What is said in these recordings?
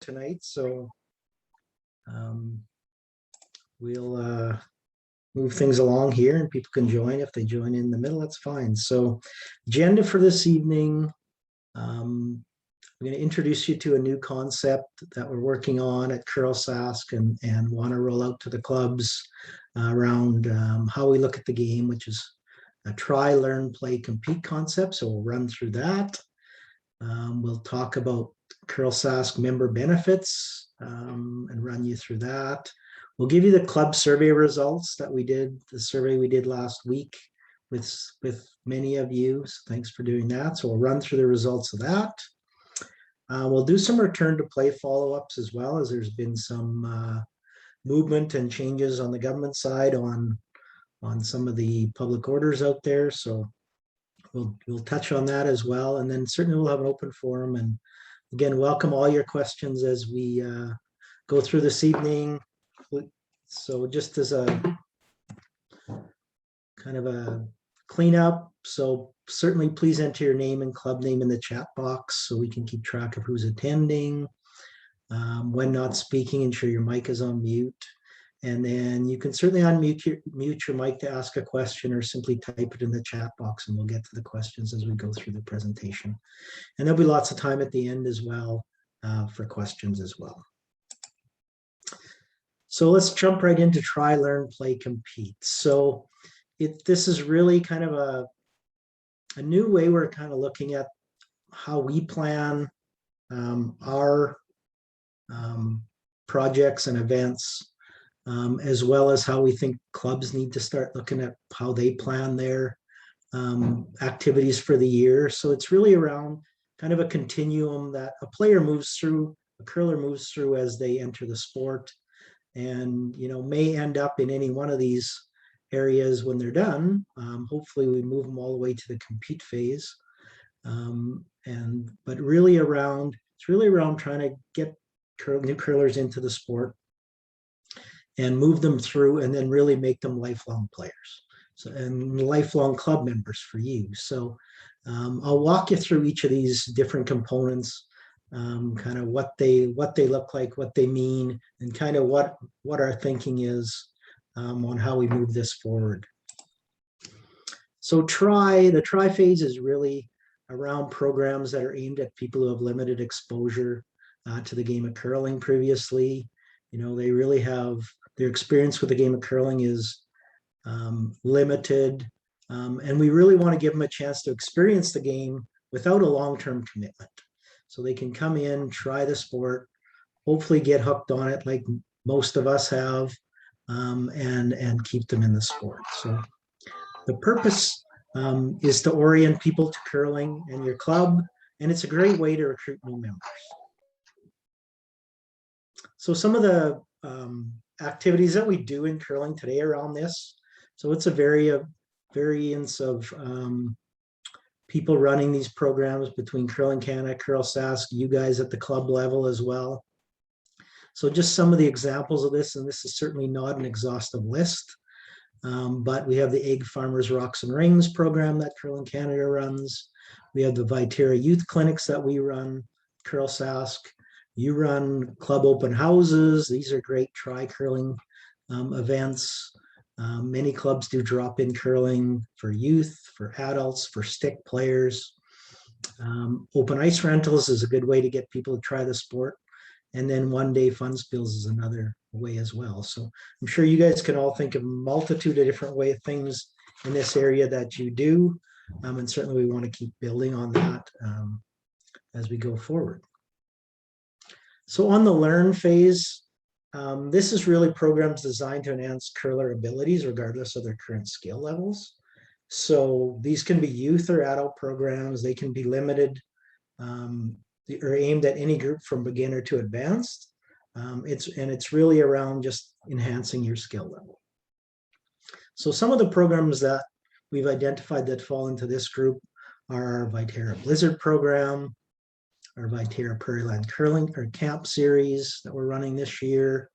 tonight, so we'll move things along here and people can join. If they join in the middle, that's fine. So agenda for this evening, I'm going to introduce you to a new concept that we're working on at CURLSASK and want to roll out to the clubs around how we look at the game, which is a try, learn, play, compete concept. So we'll run through that. We'll talk about CURLSASK member benefits and run you through that. We'll give you the club survey results that we did, the survey we did last week with many of you. So thanks for doing that. So we'll run through the results of that. We'll do some return to play follow-ups as well, as there's been some movement and changes on the government side on some of the public orders out there. So we'll touch on that as well. And then certainly we'll have an open forum. And again, welcome all your questions as we go through this evening. So just as a kind of a cleanup, so certainly please enter your name and club name in the chat box so we can keep track of who's attending. When not speaking, ensure your mic is on mute. And then you can certainly unmute your mic to ask a question or simply type it in the chat box and we'll get to the questions as we go through the presentation. And there'll be lots of time at the end as well for questions as well. So let's jump right into try, learn, play, compete. So this is really kind of a new way we're kind of looking at how we plan our projects and events, as well as how we think clubs need to start looking at how they plan their activities for the year. So it's really around kind of a continuum that a player moves through, a curler moves through as they enter the sport, and may end up in any one of these areas when they're done. Hopefully we move them all the way to the compete phase. But really it's really around trying to get new curlers into the sport and move them through and then really make them lifelong players. So, and lifelong club members for you. So I'll walk you through each of these different components, kind of what they look like, what they mean, and kind of what our thinking is on how we move this forward. So the try phase is really around programs that are aimed at people who have limited exposure to the game of curling previously. They really have, their experience with the game of curling is limited, and we really want to give them a chance to experience the game without a long-term commitment. So they can come in, try the sport, hopefully get hooked on it like most of us have, and keep them in the sport. So the purpose is to orient people to curling and your club, and it's a great way to recruit new members. So some of the activities that we do in curling today around this, so it's a variance of people running these programs between Curling Canada, CURLSASK, you guys at the club level as well. So just some of the examples of this, and this is certainly not an exhaustive list, but we have the Egg Farmers Rocks and Rings program that Curling Canada runs. We have the Viterra Youth Clinics that we run, CURLSASK. You run club open houses. These are great try curling events. Many clubs do drop-in curling for youth, for adults, for stick players. Open ice rentals is a good way to get people to try the sport. And then one-day fun spills is another way as well. So I'm sure you guys can all think of a multitude of different things in this area that you do. And certainly we want to keep building on that as we go forward. So on the learn phase, this is really programs designed to enhance curler abilities regardless of their current skill levels. So these can be youth or adult programs. They can be limited or aimed at any group from beginner to advanced. It's really around just enhancing your skill level. So some of the programs that we've identified that fall into this group are our Viterra Blizzard program, our Viterra Prairie Land Curling or Camp series that we're running this year,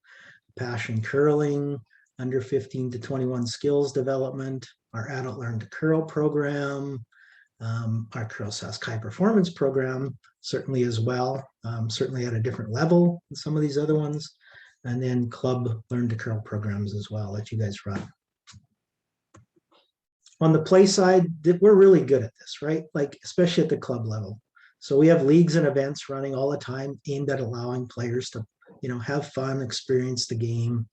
Passion Curling, under 15 to 21 skills development, our Adult Learn to Curl program, Our CURLSASK high performance program certainly as well, certainly at a different level than some of these other ones. And then club learn to curl programs as well that you guys run. On the play side, we're really good at this, right? Like, especially at the club level. So we have leagues and events running all the time aimed at allowing players to, have fun, experience the game.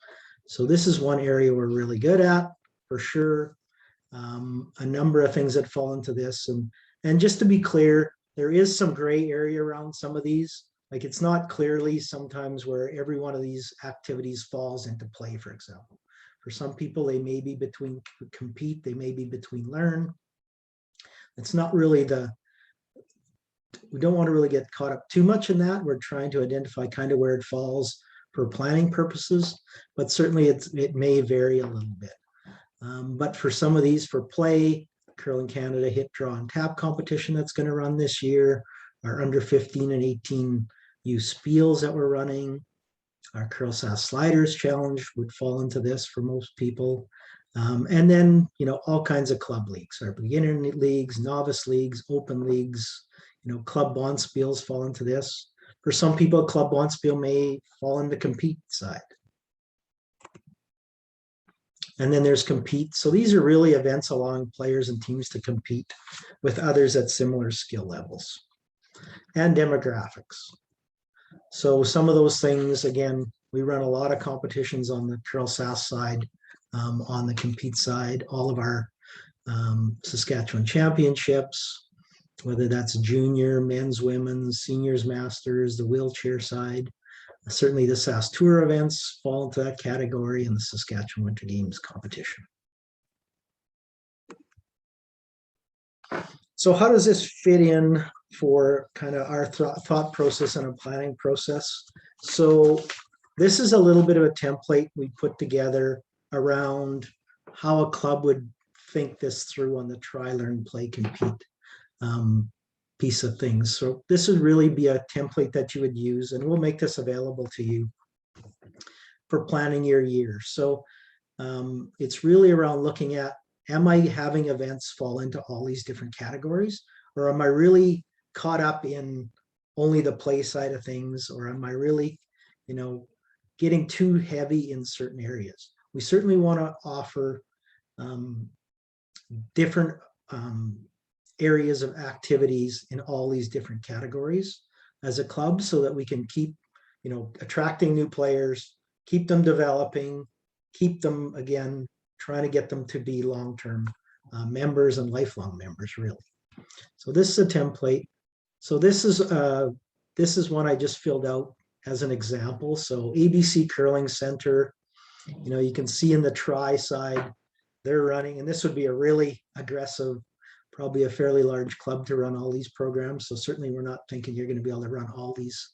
So this is one area we're really good at, for sure. A number of things that fall into this. And just to be clear, there is some gray area around some of these. Like, it's not clearly sometimes where every one of these activities falls into play, for example. For some people, they may be between compete, they may be between learn. It's not really we don't want to really get caught up too much in that. We're trying to identify kind of where it falls for planning purposes, but certainly it may vary a little bit. But for some of these, for play, Curling Canada hit, draw, and tap competition that's going to run this year, our under 15 and 18 U spiels that we're running, our CURLSASK sliders challenge would fall into this for most people. And then, all kinds of club leagues, our beginner leagues, novice leagues, open leagues, club bonspiels fall into this. For some people, club bonspiel may fall in the compete side. And then there's compete. So these are really events allowing players and teams to compete with others at similar skill levels. And demographics. So some of those things, again, we run a lot of competitions on the CURLSASK side, on the compete side, all of our Saskatchewan championships, whether that's junior, men's, women's, seniors, masters, the wheelchair side. Certainly the SAS Tour events fall into that category, in the Saskatchewan Winter Games competition. So how does this fit in for kind of our thought process and a planning process? So this is a little bit of a template we put together around how a club would think this through on the try, learn, play, compete piece of things. So this would really be a template that you would use, and we'll make this available to you for planning your year. So it's really around looking at, am I having events fall into all these different categories, or am I really caught up in only the play side of things, or am I really, getting too heavy in certain areas? We certainly want to offer different areas of activities in all these different categories as a club, so that we can keep, attracting new players, keep them developing, keep them, again, trying to get them to be long-term members and lifelong members, really. So this is a template. So this is one I just filled out as an example. So ABC Curling Center, you can see in the try side, they're running, and this would be a really aggressive, probably a fairly large club to run all these programs. So certainly we're not thinking you're going to be able to run all these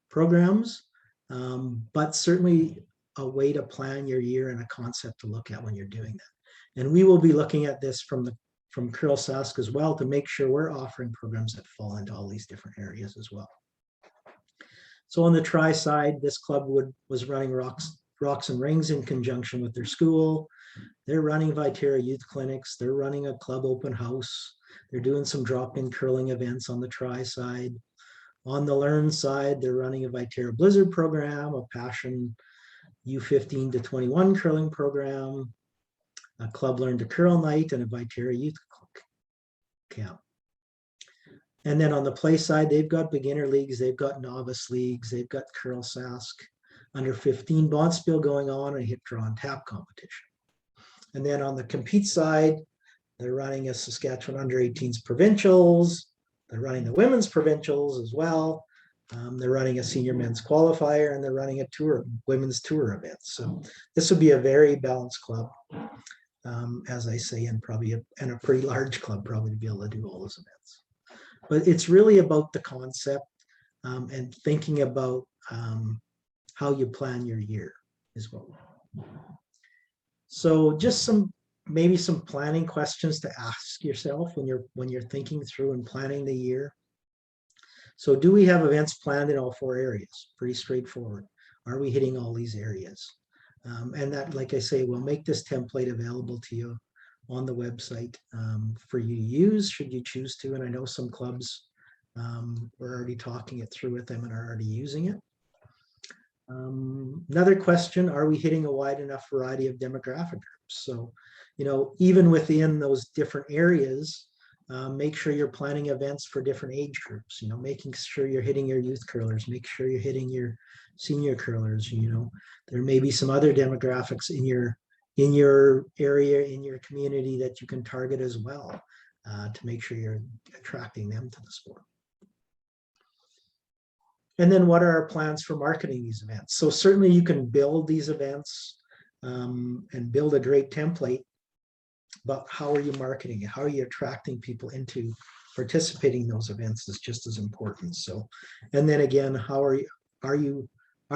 programs, but certainly a way to plan your year and a concept to look at when you're doing that. And we will be looking at this from CURLSASK as well, to make sure we're offering programs that fall into all these different areas as well. So on the try side, this club was running Rocks and Rings in conjunction with their school. They're running Viterra youth clinics. They're running a club open house. They're doing some drop-in curling events on the try side. On the learn side, they're running a Viterra Blizzard program, a Passion U15 to 21 curling program, a Club Learn to Curl night, and a Viterra youth camp. And then on the play side, they've got beginner leagues, they've got novice leagues, they've got CURLSASK under 15 bonspiel going on, and a hit, draw, and tap competition. And then on the compete side, they're running a Saskatchewan under 18s provincials. They're running the women's provincials as well. They're running a senior men's qualifier, and they're running a women's tour event. So this would be a very balanced club, as I say, and probably a pretty large club probably to be able to do all those events. But it's really about the concept and thinking about how you plan your year as well. So just maybe some planning questions to ask yourself when you're thinking through and planning the year. So do we have events planned in all 4 areas? Pretty straightforward. Are we hitting all these areas? And that, like I say, we'll make this template available to you on the website for you to use, should you choose to. And I know some clubs, we're already talking it through with them and are already using it. Another question, are we hitting a wide enough variety of demographic groups? So, even within those different areas, make sure you're planning events for different age groups, making sure you're hitting your youth curlers, make sure you're hitting your senior curlers. There may be some other demographics in your area, in your community that you can target as well, to make sure you're attracting them to the sport. And then what are our plans for marketing these events? So certainly you can build these events and build a great template, but how are you marketing it? How are you attracting people into participating in those events is just as important. So, and then again, are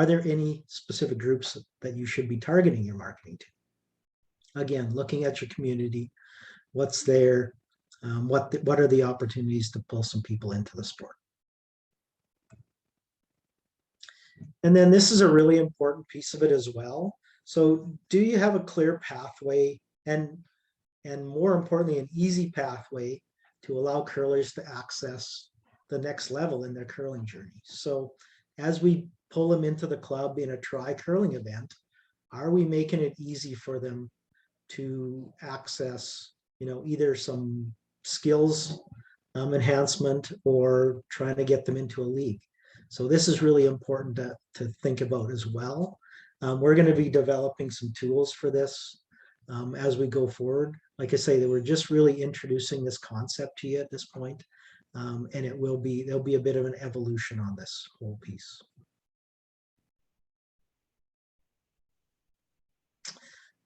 there any specific groups that you should be targeting your marketing to? Again, looking at your community, what's there, what are the opportunities to pull some people into the sport? And then this is a really important piece of it as well. So do you have a clear pathway and more importantly, an easy pathway to allow curlers to access the next level in their curling journey? So as we pull them into the club in a try curling event, are we making it easy for them to access, either some skills enhancement or trying to get them into a league? So this is really important to think about as well. We're going to be developing some tools for this as we go forward. Like I say, we're just really introducing this concept to you at this point, and there'll be a bit of an evolution on this whole piece.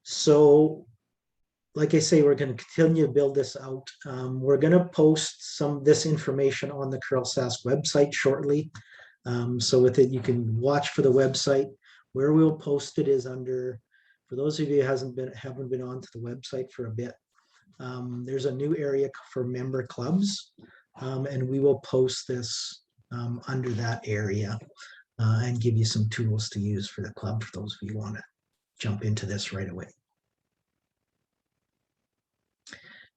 So, like I say, we're going to continue to build this out. We're going to post this information on the CURLSASK website shortly. So with it, you can watch for the website. Where we'll post it is under, for those of you who haven't been onto the website for a bit, there's a new area for member clubs, and we will post this under that area and give you some tools to use for the club for those of you who want to jump into this right away.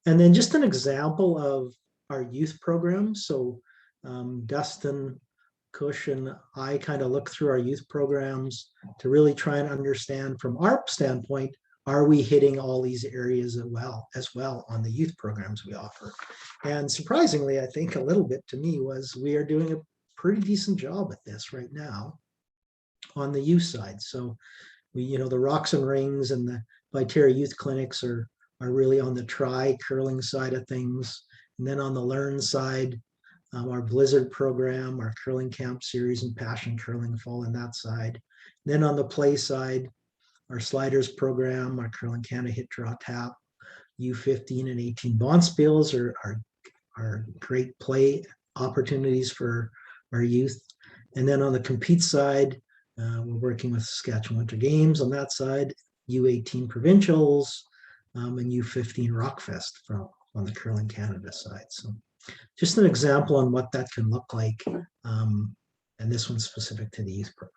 And then just an example of our youth program. So Dustin, Kush, and I kind of look through our youth programs to really try and understand from our standpoint, are we hitting all these areas as well on the youth programs we offer? And surprisingly, I think a little bit to me was we are doing a pretty decent job at this right now on the youth side. So we, the Rocks and Rings and the Viterra Youth Clinics are really on the try curling side of things. And then on the learn side, our Blizzard program, our curling camp series and passion curling fall in that side. And then on the play side, our sliders program, our curling Canada hit draw tap, U15 and 18 bonspiels are great play opportunities for our youth. And then on the compete side, we're working with Saskatchewan Winter Games on that side, U18 provincials, and U15 Rockfest on the curling Canada side. So just an example on what that can look like. And this one's specific to the youth programs.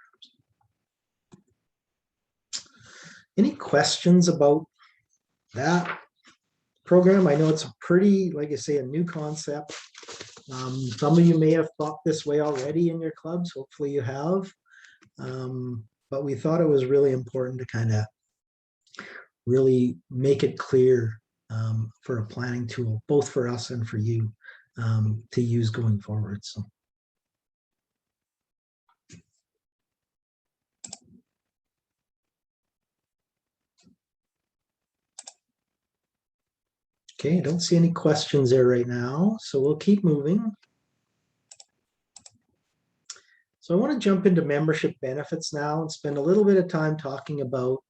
Any questions about that program? I know it's a pretty, like I say, a new concept. Some of you may have thought this way already in your clubs. Hopefully you have. But we thought it was really important to kind of really make it clear for a planning tool, both for us and for you to use going forward. So. Okay, I don't see any questions there right now, so we'll keep moving. So I want to jump into membership benefits now and spend a little bit of time talking about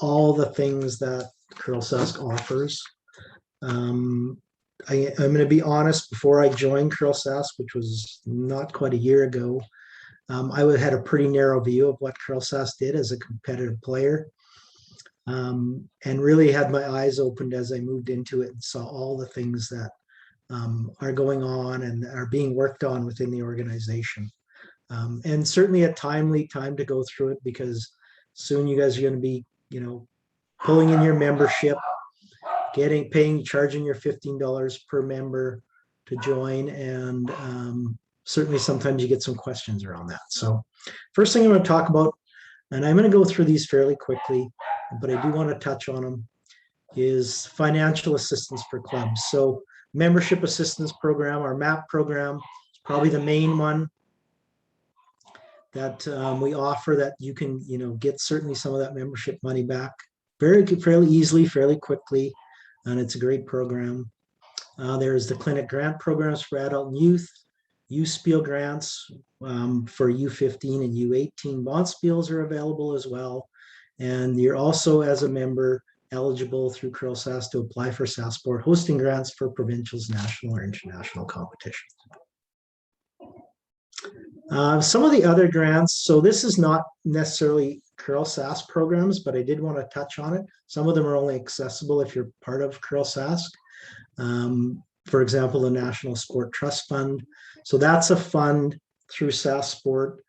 all the things that CURLSASK offers. I'm going to be honest, before I joined CURLSASK, which was not quite a year ago, I had a pretty narrow view of what CURLSASK did as a competitive player. And really had my eyes opened as I moved into it and saw all the things that are going on and are being worked on within the organization. And certainly a timely time to go through it, because soon you guys are going to be, pulling in your membership, charging your $15 per member to join, and certainly sometimes you get some questions around that. So first thing I'm going to talk about, and I'm going to go through these fairly quickly, but I do want to touch on them, is financial assistance for clubs. So membership assistance program, our MAP program, is probably the main one that we offer, that you can, get certainly some of that membership money back fairly easily, fairly quickly, and it's a great program. There's the clinic grant programs for adult and youth, U-Spiel grants for U15 and U18 Bonspiels are available as well. And you're also, as a member, eligible through CURLSASK to apply for SASPORT hosting grants for provincials, national or international competitions. Some of the other grants, so this is not necessarily CURLSASK programs, but I did want to touch on it. Some of them are only accessible if you're part of CURLSASK. For example, the National Sport Trust Fund. So that's a fund through SASPORT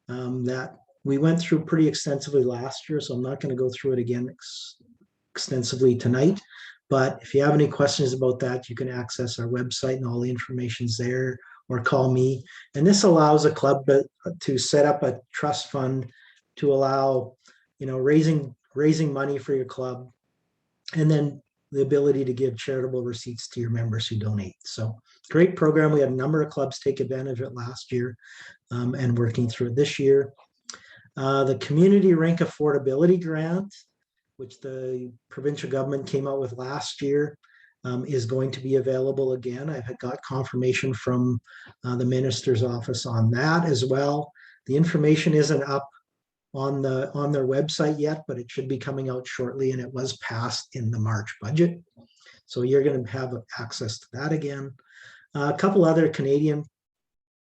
that we went through pretty extensively last year, so I'm not going to go through it again extensively tonight. But if you have any questions about that, you can access our website and all the information's there, or call me. And this allows a club to set up a trust fund to allow, raising money for your club, and then the ability to give charitable receipts to your members who donate. So great program. We had a number of clubs take advantage of it last year and working through it this year. The Community Rink Affordability Grant, which the provincial government came out with last year, is going to be available again. I've got confirmation from the minister's office on that as well. The information isn't up on their website yet, but it should be coming out shortly, and it was passed in the March budget. So you're going to have access to that again. A couple other Canadian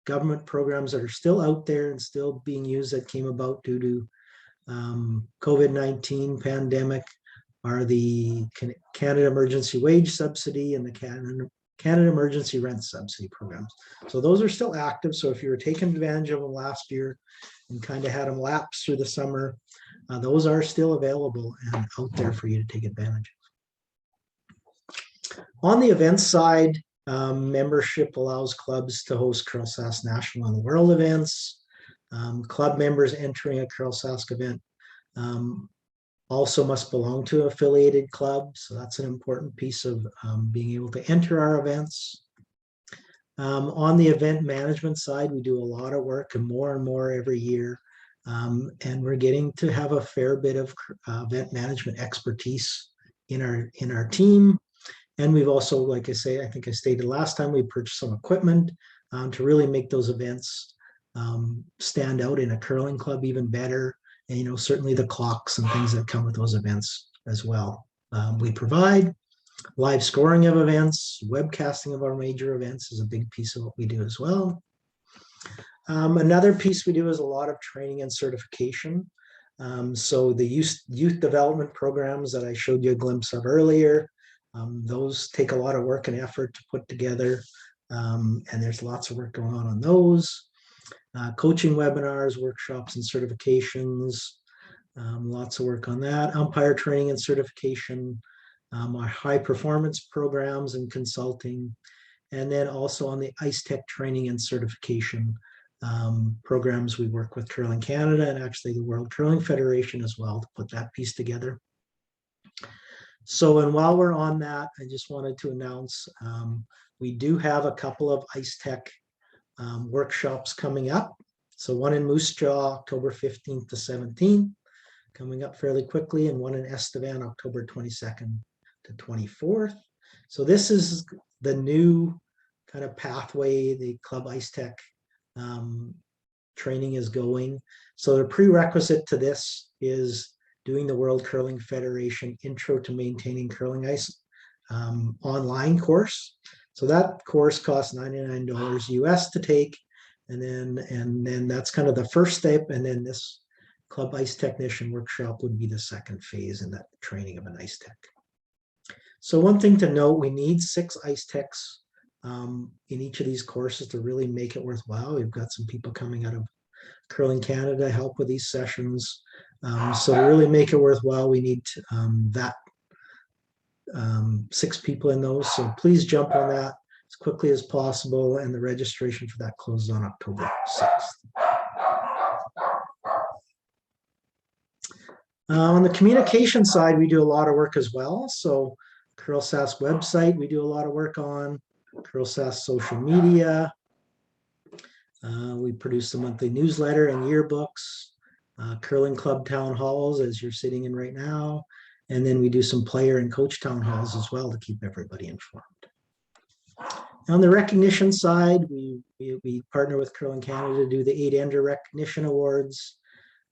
government programs that are still out there and still being used that came about due to COVID-19 pandemic are the Canada Emergency Wage Subsidy and the Canada Emergency Rent Subsidy programs. So those are still active. So if you were taking advantage of them last year and kind of had them lapse through the summer, those are still available and out there for you to take advantage of. On the events side, membership allows clubs to host CURLSASK national and world events. Club members entering a CURLSASK event also must belong to an affiliated club. So that's an important piece of being able to enter our events. On the event management side, we do a lot of work and more every year. And we're getting to have a fair bit of event management expertise in our team. And we've also, like I say, I think I stated last time, we purchased some equipment to really make those events stand out in a curling club even better. And, certainly the clocks and things that come with those events as well. We provide live scoring of events, webcasting of our major events is a big piece of what we do as well. Another piece we do is a lot of training and certification. So the youth development programs that I showed you a glimpse of earlier, those take a lot of work and effort to put together. And there's lots of work going on those. Coaching webinars, workshops, and certifications. Lots of work on that. Umpire training and certification. Our high performance programs and consulting. And then also on the Ice Tech training and certification programs, we work with Curling Canada and actually the World Curling Federation as well to put that piece together. So, and while we're on that, I just wanted to announce we do have a couple of Ice Tech workshops coming up. So one in Moose Jaw, October 15th to 17th, coming up fairly quickly, and one in Estevan, October 22nd to 24th. So this is the new kind of pathway the Club Ice Tech training is going. So the prerequisite to this is doing the World Curling Federation Intro to Maintaining Curling Ice online course. So that course costs $99 US to take, and then that's kind of the first step, and then this Club Ice Technician workshop would be the second phase in that training of an ice tech. So one thing to note, we need 6 ice techs in each of these courses to really make it worthwhile. We've got some people coming out of Curling Canada to help with these sessions. So to really make it worthwhile, we need that 6 people in those. So please jump on that as quickly as possible. And the registration for that closes on October 6th. On the communication side, we do a lot of work as well. So CURLSASK website, we do a lot of work on CURLSASK social media. We produce the monthly newsletter and yearbooks, curling club town halls, as you're sitting in right now. And then we do some player and coach town halls as well to keep everybody informed. On the recognition side, we partner with Curling Canada to do the 8-ender recognition awards,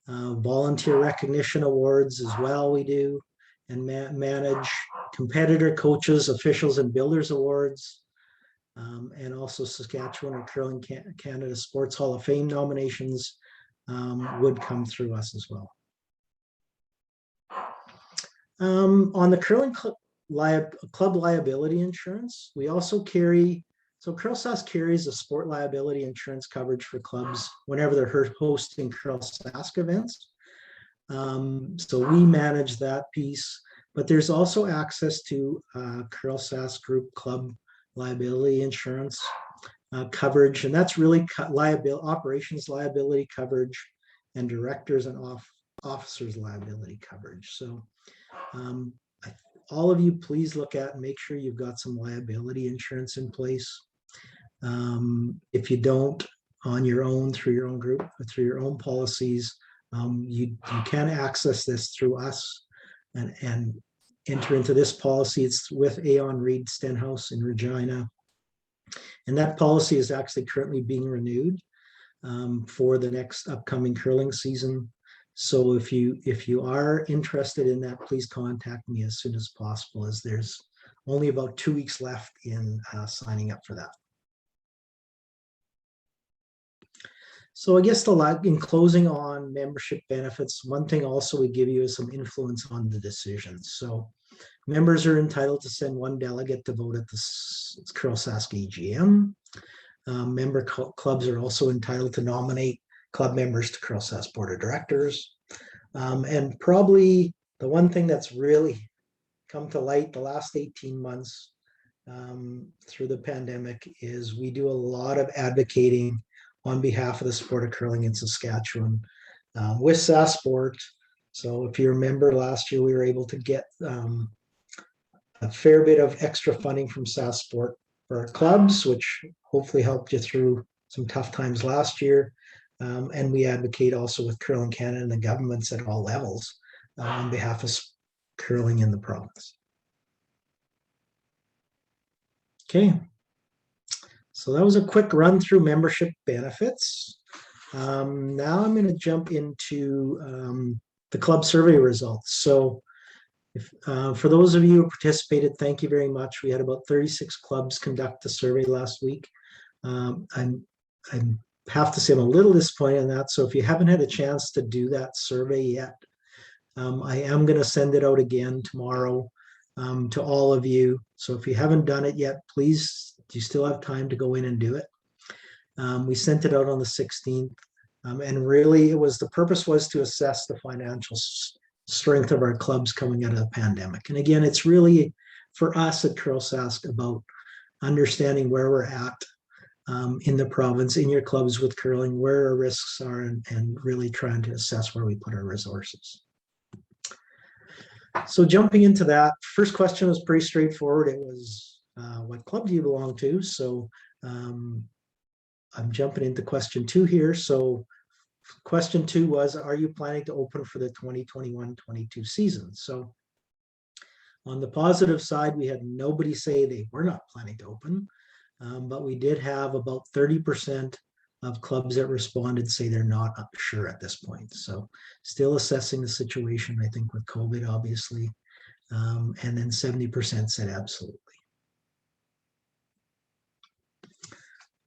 volunteer recognition awards as well we do, and manage competitor, coaches, officials, and builders awards. And also Saskatchewan or Curling Canada Sports Hall of Fame nominations would come through us as well. On the curling club liability insurance, we also carry, so CURLSASK carries a sport liability insurance coverage for clubs whenever they're hosting CURLSASK events. So we manage that piece, but there's also access to CURLSASK group club liability insurance coverage, and that's really operations liability coverage and directors and officers liability coverage. So all of you, please look at and make sure you've got some liability insurance in place. If you don't, on your own, through your own group, or through your own policies, you can access this through us and enter into this policy. It's with Aon Reed Stenhouse in Regina. And that policy is actually currently being renewed for the next upcoming curling season. So if you are interested in that, please contact me as soon as possible, as there's only about 2 weeks left in signing up for that. So I guess in closing on membership benefits, one thing also we give you is some influence on the decisions. So members are entitled to send 1 delegate to vote at the CURLSASK AGM. Member clubs are also entitled to nominate club members to CURLSASK Board of Directors. And probably the one thing that's really come to light the last 18 months through the pandemic is we do a lot of advocating on behalf of the sport of curling in Saskatchewan with SAS Sport. So if you remember last year, we were able to get a fair bit of extra funding from SAS Sport for our clubs, which hopefully helped you through some tough times last year. And we advocate also with Curling Canada and the governments at all levels on behalf of curling in the province. Okay, so that was a quick run through membership benefits. Now I'm going to jump into the club survey results. So for those of you who participated, thank you very much. We had about 36 clubs conduct the survey last week. I have to say I'm a little disappointed in that. So if you haven't had a chance to do that survey yet, I am going to send it out again tomorrow to all of you. So if you haven't done it yet, please, you still have time to go in and do it. We sent it out on the 16th. And really the purpose was to assess the financial strength of our clubs coming out of the pandemic. And again, it's really for us at CURLSASK about understanding where we're at in the province, in your clubs with curling, where our risks are, and really trying to assess where we put our resources. So jumping into that, first question was pretty straightforward. It was, what club do you belong to? So I'm jumping into question 2 here. So question 2 was, are you planning to open for the 2021-22 season? So on the positive side, we had nobody say they were not planning to open. But we did have about 30% of clubs that responded say they're not sure at this point. So still assessing the situation, I think, with COVID, obviously. And then 70% said absolutely.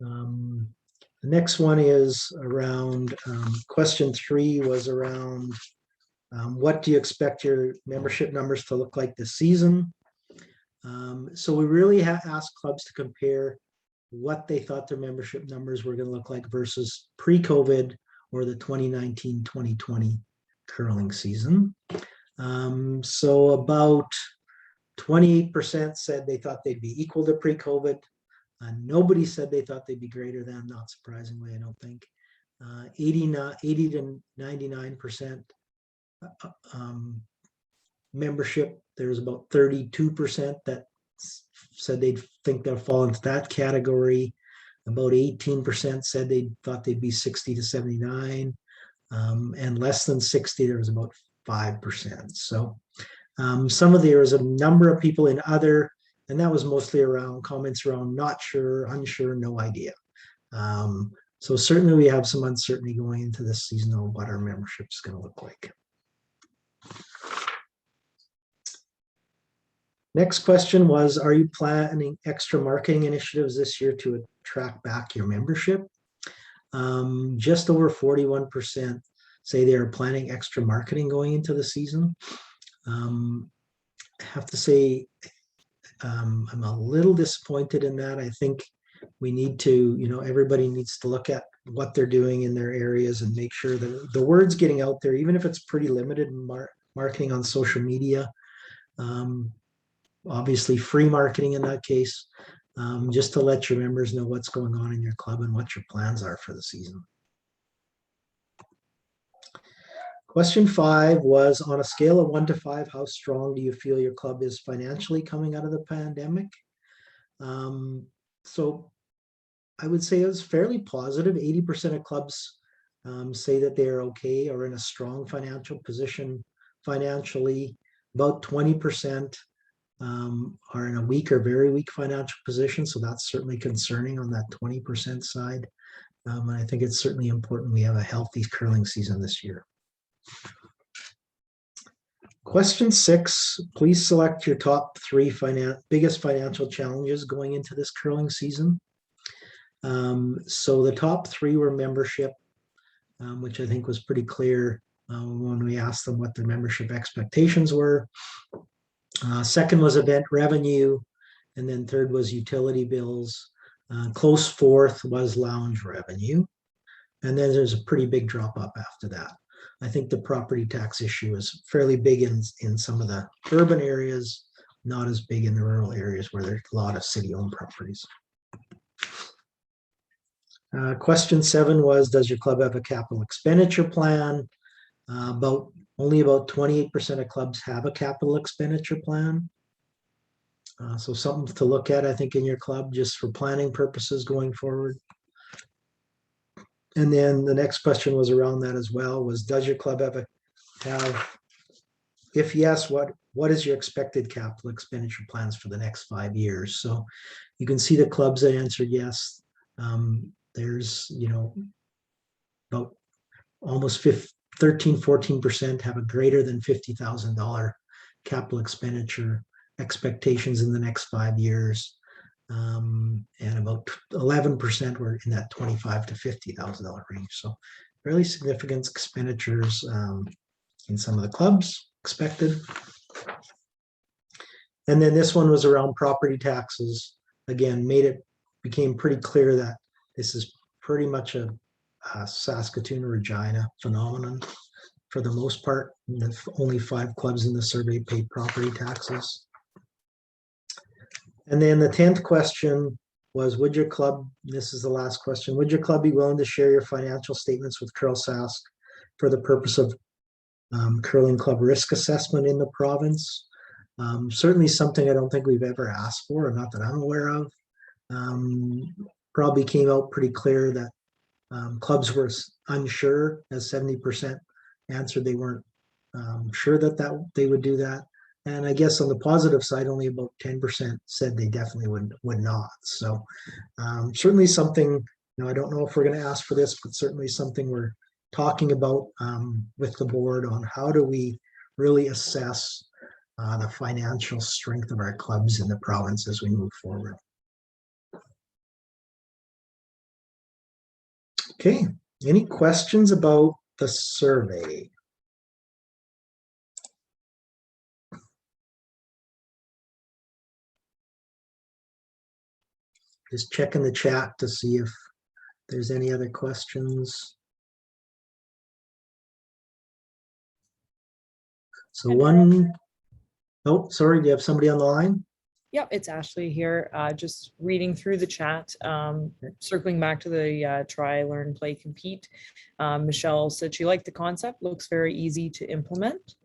The next one is around, question 3 was around what do you expect your membership numbers to look like this season? So we really asked clubs to compare what they thought their membership numbers were going to look like versus pre-COVID or the 2019-2020 curling season. So about 28% said they thought they'd be equal to pre-COVID. Nobody said they thought they'd be greater than, not surprisingly, I don't think. 80 to 99% membership. There's about 32% that said they'd think they'll fall into that category. About 18% said they thought they'd be 60 to 79. And less than 60, there was about 5%. So there was a number of people in other, and that was mostly around comments around not sure, unsure, no idea. So certainly we have some uncertainty going into this season on what our membership is going to look like. Next question was, are you planning extra marketing initiatives this year to attract back your membership? Just over 41% say they are planning extra marketing going into the season. I have to say, I'm a little disappointed in that. I think we need to, everybody needs to look at what they're doing in their areas and make sure that the word's getting out there, even if it's pretty limited marketing on social media. Obviously free marketing in that case, just to let your members know what's going on in your club and what your plans are for the season. Question 5 was, on a scale of 1 to 5, how strong do you feel your club is financially coming out of the pandemic? So I would say it was fairly positive. 80% of clubs say that they are okay or in a strong financial position financially. About 20% are in a weak or very weak financial position. So that's certainly concerning on that 20% side. And I think it's certainly important we have a healthy curling season this year. Question 6, please select your top 3 biggest financial challenges going into this curling season. So the top 3 were membership, which I think was pretty clear when we asked them what their membership expectations were. Second was event revenue, and then third was utility bills. Close fourth was lounge revenue. And then there's a pretty big drop off after that. I think the property tax issue is fairly big in some of the urban areas, not as big in the rural areas where there's a lot of city-owned properties. Question 7 was, does your club have a capital expenditure plan? Only about 28% of clubs have a capital expenditure plan. So something to look at, I think, in your club just for planning purposes going forward. And then the next question was around that as well, was does your club have, if yes, what is your expected capital expenditure plans for the next 5 years? So you can see the clubs that answered yes. There's, about almost 13-14% have a greater than $50,000 capital expenditure expectations in the next 5 years. And about 11% were in that $25,000 to $50,000 range. So fairly significant expenditures in some of the clubs expected. And then this one was around property taxes. Again, became pretty clear that this is pretty much a Saskatoon or Regina phenomenon for the most part. Only 5 clubs in the survey paid property taxes. And then the 10th question was, would your club, this is the last question, would your club be willing to share your financial statements with CURLSASK for the purpose of curling club risk assessment in the province? Certainly something I don't think we've ever asked for, or not that I'm aware of. Probably came out pretty clear that clubs were unsure, as 70% answered they weren't sure that they would do that. And I guess on the positive side, only about 10% said they definitely would not. So certainly something, I don't know if we're going to ask for this, but certainly something we're talking about with the board on how do we really assess the financial strength of our clubs in the province as we move forward. Okay, any questions about the survey? Just checking the chat to see if there's any other questions. So one Oh, sorry, do you have somebody on the line? Yep, it's Ashley here. Just reading through the chat, circling back to the try, learn, play, compete. Michelle said she liked the concept, looks very easy to implement.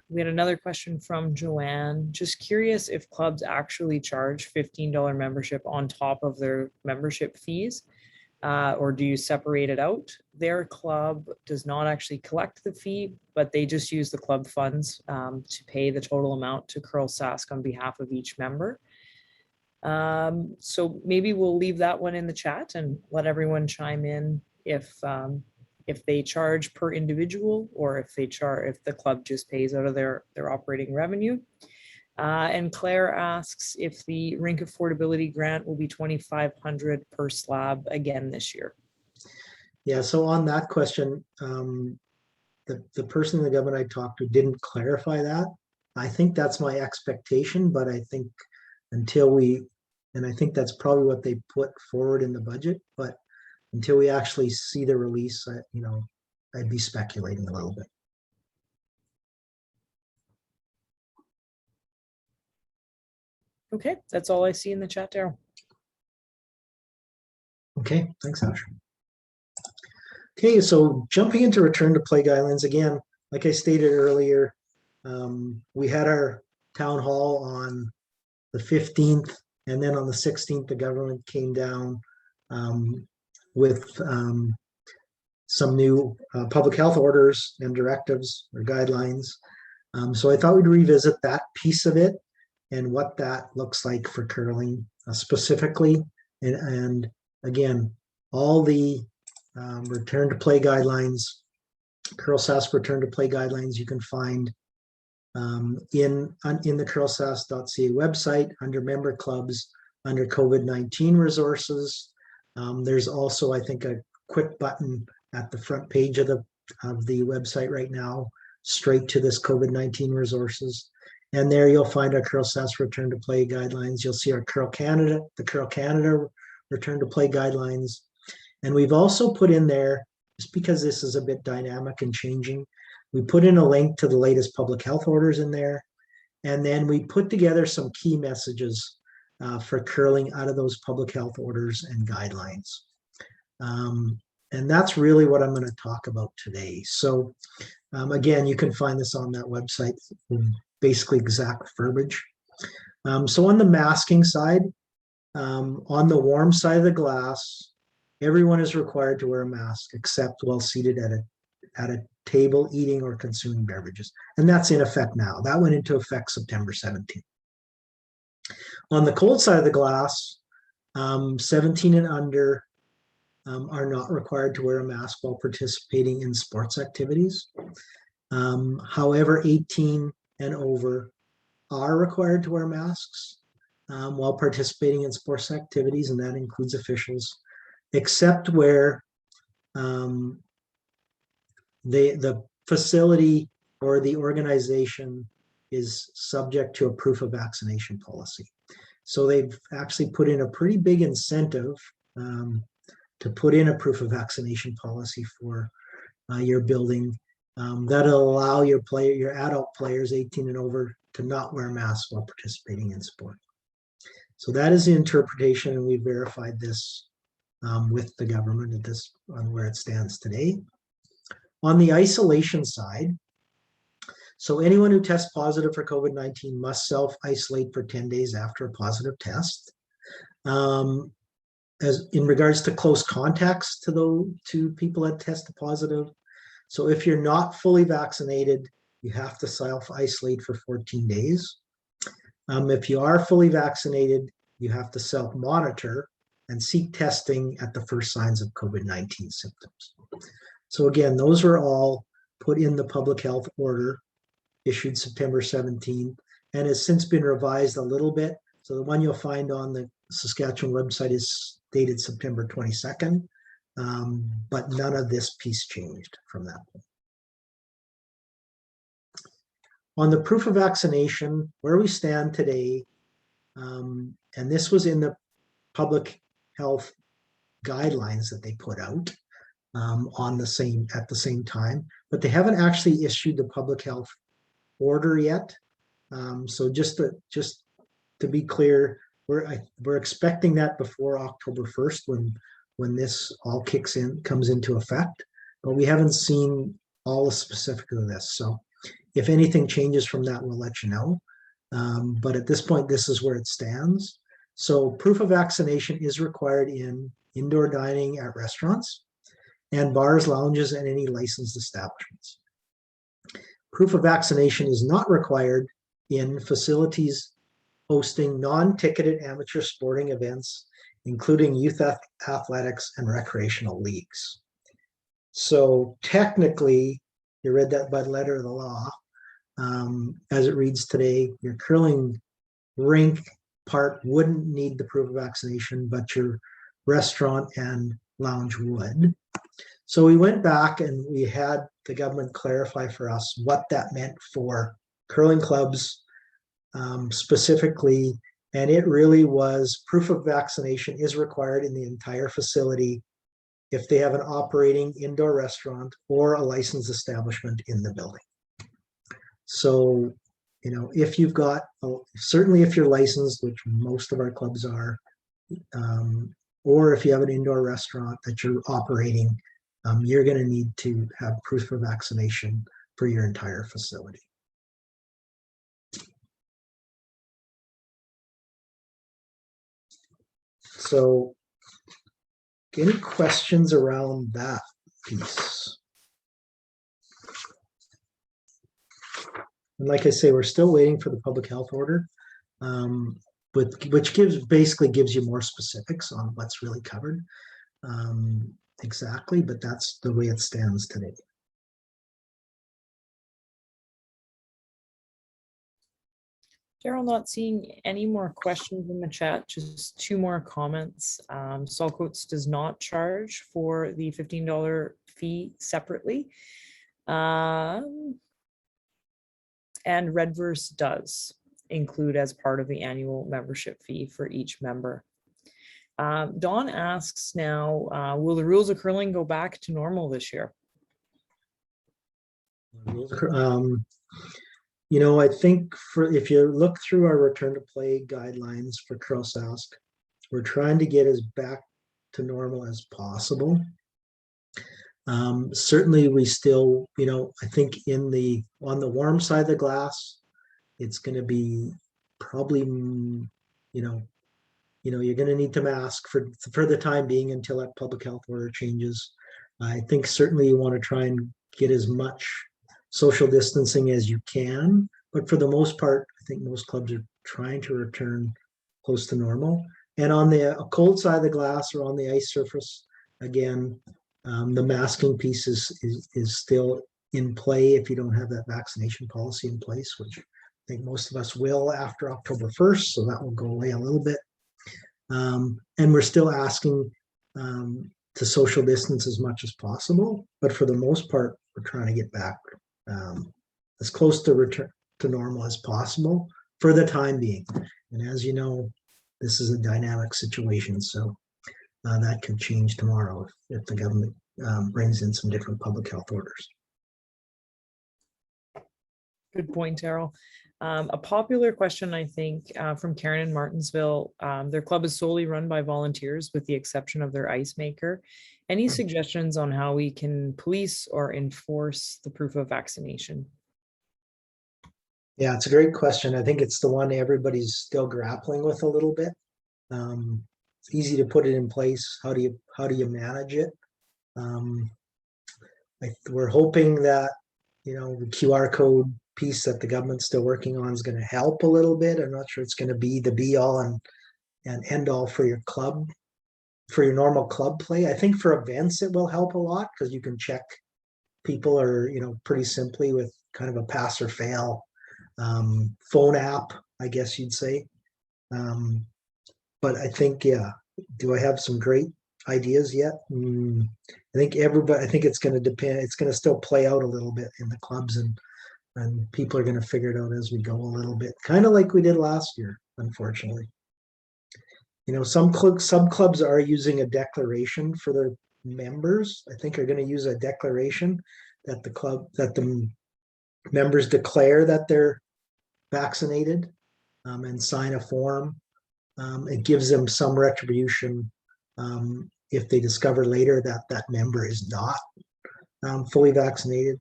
We had another question from Joanne. Just curious if clubs actually charge $15 membership on top of their membership fees, or do you separate it out? Their club does not actually collect the fee, but they just use the club funds to pay the total amount to CURLSASK on behalf of each member. So maybe we'll leave that one in the chat and let everyone chime in if they charge per individual or if the club just pays out of their operating revenue. And Claire asks if the rink affordability grant will be $2,500 per slab again this year. Yeah, so on that question, the person in the government I talked to didn't clarify that. I think that's my expectation, but I think and I think that's probably what they put forward in the budget, but until we actually see the release, I'd be speculating a little bit. Okay, that's all I see in the chat, Daryl. Okay, thanks, Ash. Okay, so jumping into return to play guidelines again, like I stated earlier, we had our town hall on the 15th, and then on the 16th, the government came down with some new public health orders and directives or guidelines. So I thought we'd revisit that piece of it and what that looks like for curling specifically. And again, all the return to play guidelines, CURLSASK return to play guidelines, you can find in the curlsask.ca website under member clubs under COVID-19 resources. There's also, I think, a quick button at the front page of the website right now, straight to this COVID-19 resources. And there you'll find our CURLSASK return to play guidelines. You'll see our the Curl Canada return to play guidelines. And we've also put in there, just because this is a bit dynamic and changing, we put in a link to the latest public health orders in there. And then we put together some key messages for curling out of those public health orders and guidelines. And that's really what I'm going to talk about today. So again, you can find this on that website, basically exact verbiage. So on the masking side, on the warm side of the glass, everyone is required to wear a mask except while seated at a table eating or consuming beverages. And that's in effect now. That went into effect September 17th. On the cold side of the glass, 17 and under are not required to wear a mask while participating in sports activities. However, 18 and over are required to wear masks while participating in sports activities, and that includes officials, except where the facility or the organization is subject to a proof of vaccination policy. So they've actually put in a pretty big incentive to put in a proof of vaccination policy for your building that'll allow your adult players 18 and over to not wear masks while participating in sport. So that is the interpretation, and we verified this with the government on where it stands today. On the isolation side, so anyone who tests positive for COVID-19 must self-isolate for 10 days after a positive test. As in regards to close contacts to people that tested positive. So if you're not fully vaccinated, you have to self-isolate for 14 days. If you are fully vaccinated, you have to self-monitor and seek testing at the first signs of COVID-19 symptoms. So again, those were all put in the public health order issued September 17th and has since been revised a little bit. So the one you'll find on the Saskatchewan website is dated September 22nd, but none of this piece changed from that point. On the proof of vaccination, where we stand today, and this was in the public health guidelines that they put out at the same time, but they haven't actually issued the public health order yet. So just to be clear, we're expecting that before October 1st when this all comes into effect, but we haven't seen all the specifics of this. So if anything changes from that, we'll let you know. But at this point, this is where it stands. So proof of vaccination is required in indoor dining at restaurants and bars, lounges, and any licensed establishments. Proof of vaccination is not required in facilities hosting non-ticketed amateur sporting events, including youth athletics and recreational leagues. So technically, you read that by letter of the law. As it reads today, your curling rink part wouldn't need the proof of vaccination, but your restaurant and lounge would. So we went back and we had the government clarify for us what that meant for curling clubs specifically, and it really was proof of vaccination is required in the entire facility if they have an operating indoor restaurant or a licensed establishment in the building. So, you know, if you've got, certainly if you're licensed, which most of our clubs are, or if you have an indoor restaurant that you're operating, you're going to need to have proof of vaccination for your entire facility. So, any questions around that piece? And like I say, we're still waiting for the public health order, which basically gives you more specifics on what's really covered exactly, but that's the way it stands today. Daryl, not seeing any more questions in the chat, just two more comments. Saltcoats does not charge for the $15 fee separately. And Redverse does include as part of the annual membership fee for each member. Dawn asks now, will the rules of curling go back to normal this year? You know, I think if you look through our return to play guidelines for CURLSASK, we're trying to get as back to normal as possible. Certainly we still, you know, I think on the warm side of the glass, it's going to be probably, you know, you're going to need to mask for the time being until that public health order changes. I think certainly you want to try and get as much social distancing as you can, but for the most part, I think most clubs are trying to return close to normal. And on the cold side of the glass or on the ice surface, again, the masking piece is still in play if you don't have that vaccination policy in place, which I think most of us will after October 1st, so that will go away a little bit. And we're still asking to social distance as much as possible, but for the most part, we're trying to get back as close to return to normal as possible for the time being. And as you know, this is a dynamic situation, so that could change tomorrow if the government brings in some different public health orders. Good point, Daryl. A popular question, I think, from Karen in Martinsville. Their club is solely run by volunteers with the exception of their ice maker. Any suggestions on how we can police or enforce the proof of vaccination? Yeah, it's a great question. I think it's the one everybody's still grappling with a little bit. It's easy to put it in place. How do you manage it? We're hoping that, you know, the QR code piece that the government's still working on is going to help a little bit. I'm not sure it's going to be the be all and end all for your club, for your normal club play. I think for events it will help a lot because you can check people are, you know, pretty simply with kind of a pass or fail phone app, I guess you'd say. But I think, yeah, do I have some great ideas yet? I think it's going to depend. It's going to still play out a little bit in the clubs, and people are going to figure it out as we go a little bit, kind of like we did last year, unfortunately. You know, some clubs are using a declaration for their members. I think are going to use a declaration that the members declare that they're vaccinated and sign a form. It gives them some retribution if they discover later that that member is not fully vaccinated.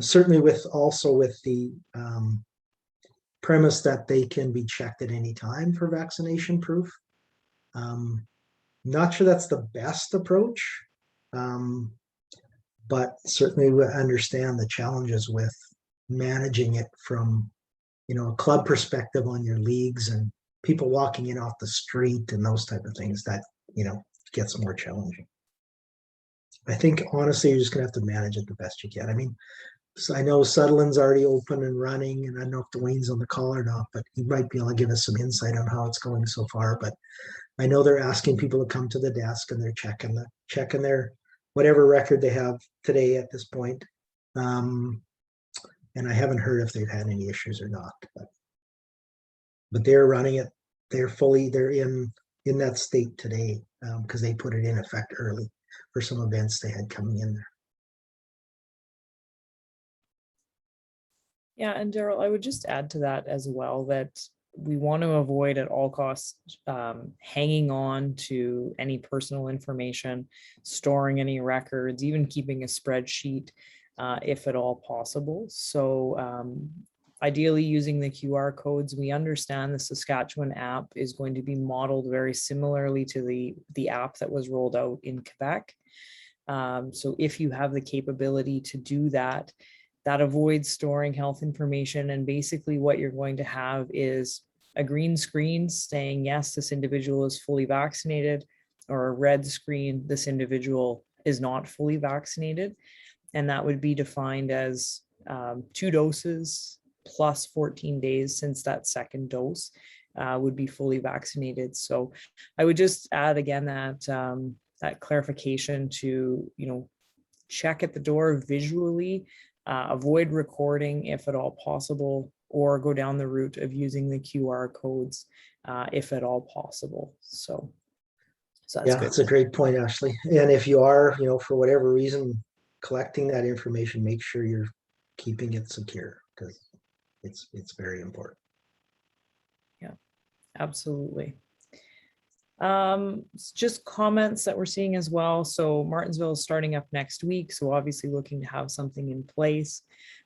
Certainly also with the premise that they can be checked at any time for vaccination proof. Not sure that's the best approach, but certainly we understand the challenges with managing it from, a club perspective on your leagues and people walking in off the street and those type of things that, gets more challenging. I think honestly, you're just gonna have to manage it the best you can. I mean, so I know Sutherland's already open and running, and I don't know if Dwayne's on the call or not, but he might be able to give us some insight on how it's going so far. But I know they're asking people to come to the desk and they're checking their whatever record they have today at this point. And I haven't heard if they've had any issues or not. But they're running it. They're in that state today because they put it in effect early for some events they had coming in there. Yeah, and Daryl, I would just add to that as well that we want to avoid at all costs hanging on to any personal information, storing any records, even keeping a spreadsheet if at all possible. So ideally using the QR codes. We understand the Saskatchewan app is going to be modeled very similarly to the app that was rolled out in Quebec. So if you have the capability to do that, that avoids storing health information. And basically what you're going to have is a green screen saying, yes, this individual is fully vaccinated, or a red screen, this individual is not fully vaccinated. And that would be defined as 2 doses plus 14 days since that second dose would be fully vaccinated. So I would just add again that that clarification to, check at the door visually, avoid recording if at all possible, or go down the route of using the QR codes if at all possible. So that's yeah, good. that's a great point, Ashley. And if you are, for whatever reason, collecting that information, make sure you're keeping it secure because it's very important. Yeah, absolutely. Just comments that we're seeing as well. So Martinsville is starting up next week, so obviously looking to have something in place.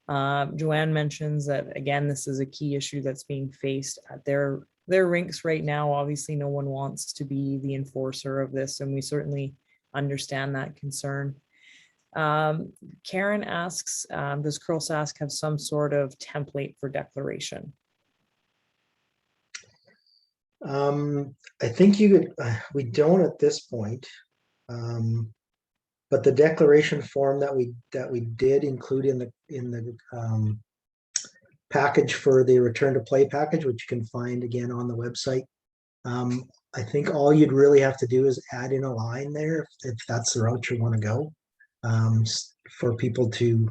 Joanne mentions that again, this is a key issue that's being faced at their rinks right now. Obviously, no one wants to be the enforcer of this, and we certainly understand that concern. Karen asks, does CURLSASK have some sort of template for declaration? I think we don't at this point, but the declaration form that we did include in the package for the return to play package, which you can find again on the website. I think all you'd really have to do is add in a line there if that's the route you want to go, for people to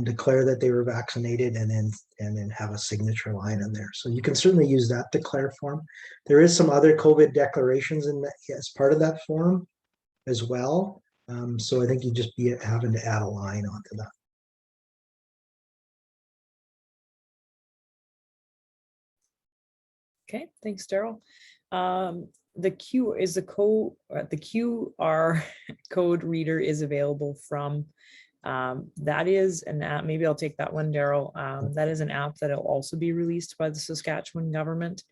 declare that they were vaccinated and then have a signature line in there. So you can certainly use that declare form. There is some other COVID declarations as part of that form as well. So I think you just be having to add a line onto that. Okay, thanks, Daryl. The QR code reader is available from, that is an app, maybe I'll take that one, Daryl. That is an app that will also be released by the Saskatchewan government,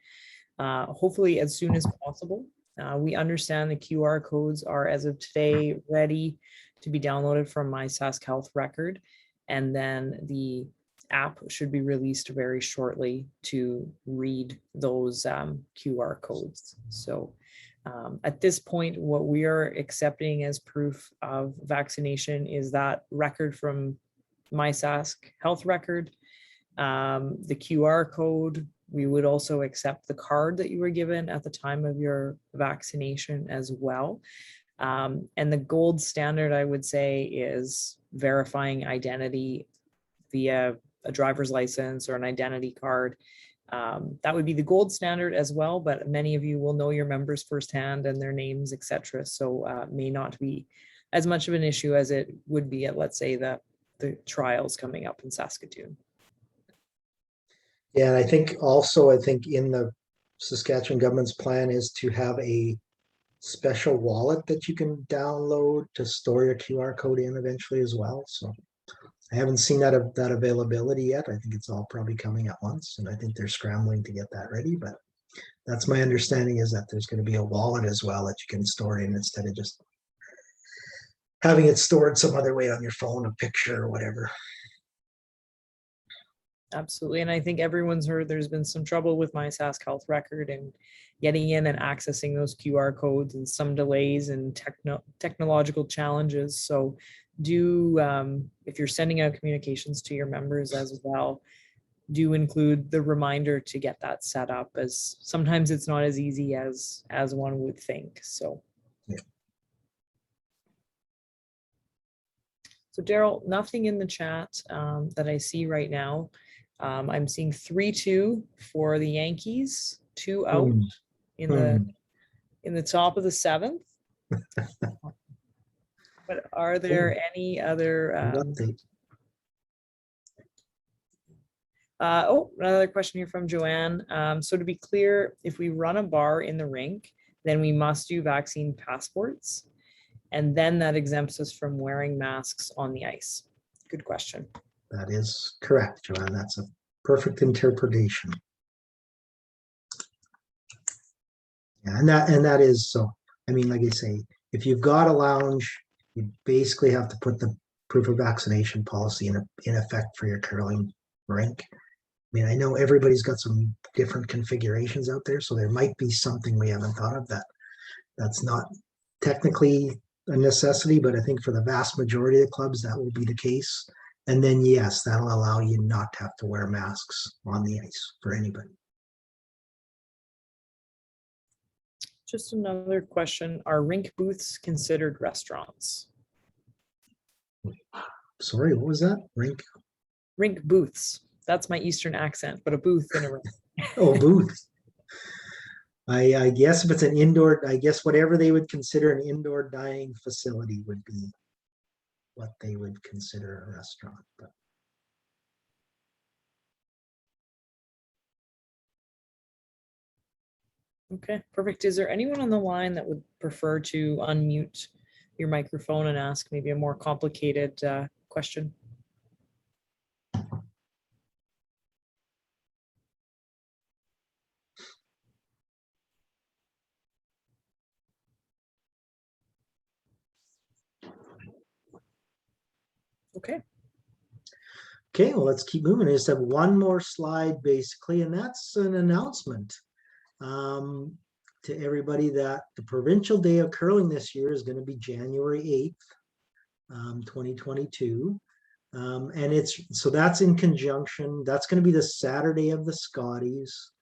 hopefully as soon as possible. We understand the QR codes are, as of today, ready to be downloaded from my Sask Health record, and then the app should be released very shortly to read those QR codes. So at this point, what we are accepting as proof of vaccination is that record from my Sask Health record, the QR code. We would also accept the card that you were given at the time of your vaccination as well. And the gold standard, I would say, is verifying identity via a driver's license or an identity card. That would be the gold standard as well, but many of you will know your members firsthand and their names, etc. So may not be as much of an issue as it would be at, let's say, the trials coming up in Saskatoon. Yeah, and I think also, I think in the Saskatchewan government's plan is to have a special wallet that you can download to store your QR code in eventually as well. So I haven't seen that availability yet. I think it's all probably coming at once, and I think they're scrambling to get that ready. But that's my understanding, is that there's going to be a wallet as well that you can store in instead of just having it stored some other way on your phone, a picture or whatever. Absolutely. And I think everyone's heard there's been some trouble with my Sask Health record and getting in and accessing those QR codes, and some delays and technological challenges. So do, if you're sending out communications to your members as well, do include the reminder to get that set up, as sometimes it's not as easy as one would think. So. Yeah. So Daryl, nothing in the chat that I see right now. I'm seeing 3-2 for the Yankees, 2 out in the top of the 7th. But are there any other? Another question here from Joanne. So to be clear, if we run a bar in the rink, then we must do vaccine passports, and then that exempts us from wearing masks on the ice. Good question. That is correct, Joanne. That's a perfect interpretation. Yeah, and that is so. I mean, like I say, if you've got a lounge, you basically have to put the proof of vaccination policy in effect for your curling rink. I mean, I know everybody's got some different configurations out there, so there might be something we haven't thought of that's not technically a necessity, but I think for the vast majority of the clubs, that will be the case. And then, yes, that'll allow you not to have to wear masks on the ice for anybody. Just another question. Are rink booths considered restaurants? Sorry, what was that? Rink booths. That's my Eastern accent, but a booth in a rink. Oh, booth. I guess if it's an indoor, I guess whatever they would consider an indoor dining facility would be what they would consider a restaurant. But okay, perfect. Is there anyone on the line that would prefer to unmute your microphone and ask maybe a more complicated question? Okay. Okay, well, let's keep moving. I just have one more slide basically, and that's an announcement to everybody that the Provincial Day of Curling this year is going to be January 8th, 2022. And so that's in conjunction, that's going to be the Saturday of the Scotties,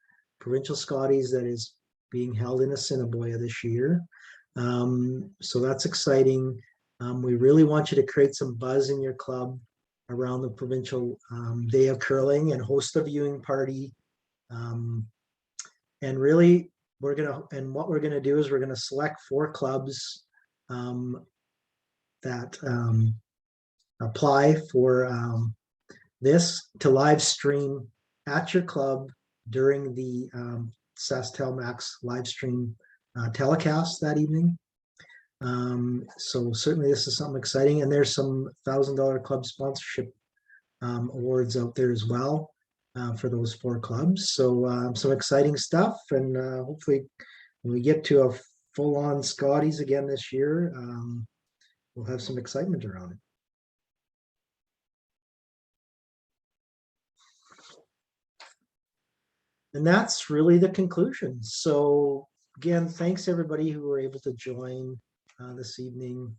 Provincial Scotties, that is being held in Assiniboia this year. So that's exciting. We really want you to create some buzz in your club around the Provincial Day of Curling and host a viewing party. And really, what we're gonna do is we're gonna select 4 clubs that apply for this to live stream at your club during the SaskTel Max live stream telecast that evening. So certainly this is something exciting, and there's some $1,000 club sponsorship awards out there as well for those 4 clubs. So some exciting stuff, and hopefully when we get to a full-on Scotties again this year, we'll have some excitement around it. And that's really the conclusion. So again, thanks everybody who were able to join this evening.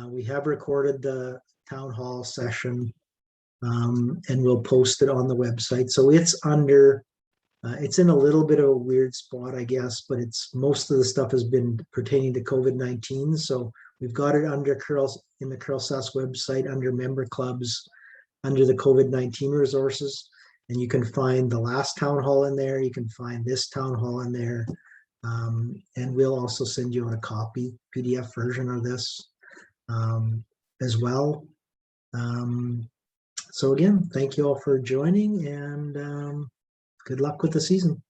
We have recorded the town hall session, and we'll post it on the website. So it's under, it's in a little bit of a weird spot, I guess, but most of the stuff has been pertaining to COVID-19. So we've got it under in the CURLSASK website under member clubs, under the COVID-19 resources. And you can find the last town hall in there. You can find this town hall in there. And we'll also send you out a PDF version of this as well. So again, thank you all for joining, and good luck with the season.